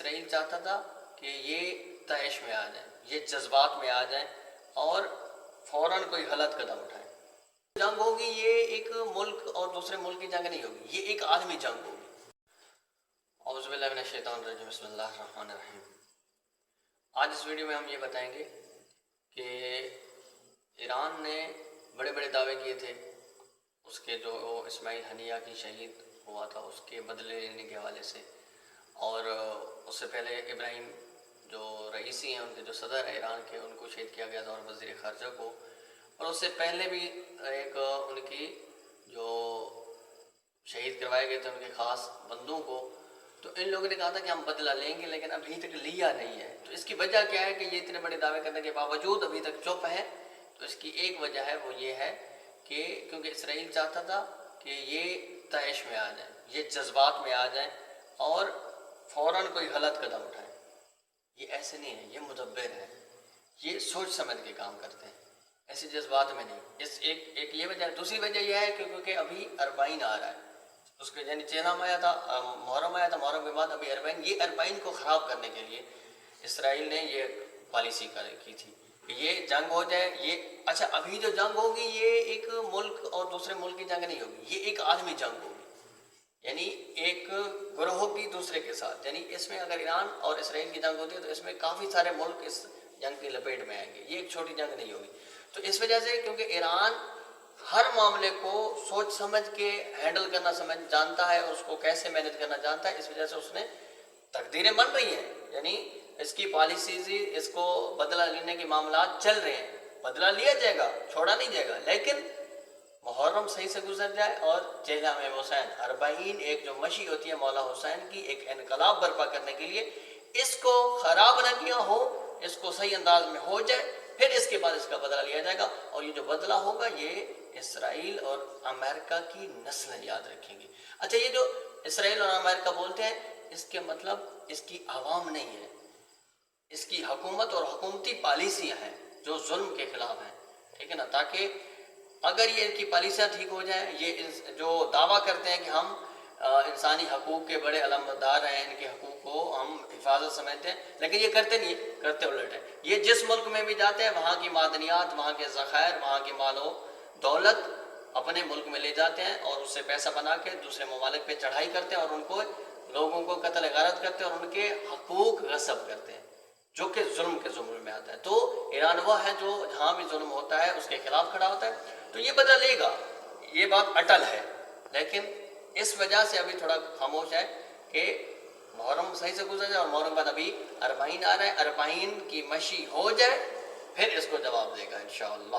اسرائیل چاہتا تھا کہ یہ طیش میں آ جائیں، یہ جذبات میں آ جائیں اور فوراً کوئی غلط قدم اٹھائیں۔ جنگ ہوگی یہ ایک ملک اور دوسرے ملک کی جنگ نہیں ہوگی، یہ ایک عالمی جنگ ہوگی۔ اعوذ باللہ من الشیطان الرجیم، بسم اللہ الرحمن الرحیم۔ آج اس ویڈیو میں ہم یہ بتائیں گے کہ ایران نے بڑے بڑے دعوے کیے تھے اس کے جو اسماعیل ہنیہ کی شہید ہوا تھا اس کے بدلے لینے کے حوالے سے، اور اس سے پہلے ابراہیم جو رئیسی ہیں، ان کے جو صدر ہیں ایران کے، ان کو شہید کیا گیا تھا، اور وزیر خارجہ کو، اور اس سے پہلے بھی ایک ان کی جو شہید کروائے گئے تھے ان کے خاص بندوں کو۔ تو ان لوگوں نے کہا تھا کہ ہم بدلہ لیں گے، لیکن ابھی تک لیا نہیں ہے۔ تو اس کی وجہ کیا ہے کہ یہ اتنے بڑے دعوے کرنے کے باوجود ابھی تک چپ ہے؟ تو اس کی ایک وجہ ہے، وہ یہ ہے کہ کیونکہ اسرائیل چاہتا تھا کہ یہ طیش میں آ جائیں، یہ جذبات میں آ جائیں اور فوراً کوئی غلط قدم اٹھائیں۔ یہ ایسے نہیں ہے، یہ مدبر ہے، یہ سوچ سمجھ کے کام کرتے ہیں، ایسے جذبات میں نہیں۔ اس ایک یہ وجہ ہے۔ دوسری وجہ یہ ہے کہ کیونکہ ابھی اربعین آ رہا ہے، اس کے یعنی چینام آیا تھا، محرم آیا تھا، محرم کے بعد ابھی اربعین، یہ اربعین کو خراب کرنے کے لیے اسرائیل نے یہ پالیسی کی تھی کہ یہ جنگ ہو جائے۔ یہ اچھا، ابھی جو جنگ ہوگی یہ ایک ملک اور دوسرے ملک کی جنگ نہیں ہوگی، یہ ایک عالمی جنگ ہوگی، یعنی ایک گروہ کی دوسرے کے ساتھ۔ یعنی اس میں اگر ایران اور اسرائیل کی جنگ ہوتی ہے تو اس میں کافی سارے ملک اس جنگ کی لپیٹ میں آئیں گے، یہ ایک چھوٹی جنگ نہیں ہوگی۔ تو اس وجہ سے کیونکہ ایران ہر معاملے کو سوچ سمجھ کے ہینڈل کرنا جانتا ہے اور اس کو کیسے مینج کرنا جانتا ہے، اس وجہ سے اس نے تقدیریں بن رہی ہیں، یعنی اس کی پالیسیز، اس کو بدلہ لینے کے معاملات چل رہے ہیں۔ بدلہ لیا جائے گا، چھوڑا نہیں جائے گا، لیکن محرم صحیح سے گزر جائے اور چہلہ میں حسین اربعین ایک جو مشی ہوتی ہے مولا حسین کی، ایک انقلاب برپا کرنے کے لیے، اس کو خراب نہ کیا ہو، اس کو صحیح انداز میں ہو جائے، پھر اس کے بعد اس کا بدلہ لیا جائے گا۔ اور یہ جو بدلہ ہوگا یہ اسرائیل اور امریکہ کی نسلیں یاد رکھیں گی۔ اچھا، یہ جو اسرائیل اور امریکہ بولتے ہیں، اس کے مطلب اس کی عوام نہیں ہے، اس کی حکومت اور حکومتی پالیسیاں ہیں جو ظلم کے خلاف ہیں، ٹھیک ہے نا؟ تاکہ اگر یہ ان کی پالیسیاں ٹھیک ہو جائیں، یہ جو دعویٰ کرتے ہیں کہ ہم انسانی حقوق کے بڑے علمبردار ہیں، ان کے حقوق کو ہم حفاظت سمجھتے ہیں، لیکن یہ کرتے نہیں ہیں، کرتے الٹ ہیں۔ یہ جس ملک میں بھی جاتے ہیں وہاں کی معدنیات، وہاں کے ذخائر، وہاں کے مال و دولت اپنے ملک میں لے جاتے ہیں اور اس سے پیسہ بنا کے دوسرے ممالک پہ چڑھائی کرتے ہیں اور ان کو لوگوں کو قتل غارت کرتے ہیں اور ان کے حقوق غصب کرتے ہیں، جو کہ ظلم کے زمرے میں آتا ہے۔ تو ایران وہ ہے جو جہاں بھی ظلم ہوتا ہے اس کے خلاف کھڑا ہوتا ہے۔ تو یہ بدلہ لے گا، یہ بات اٹل ہے، لیکن اس وجہ سے ابھی تھوڑا خاموش ہے کہ محرم صحیح سے گزر جائے، اور محرم بعد ابھی اربعین آ رہا ہے، اربعین کی مشی ہو جائے، پھر اس کو جواب دے گا انشاءاللہ۔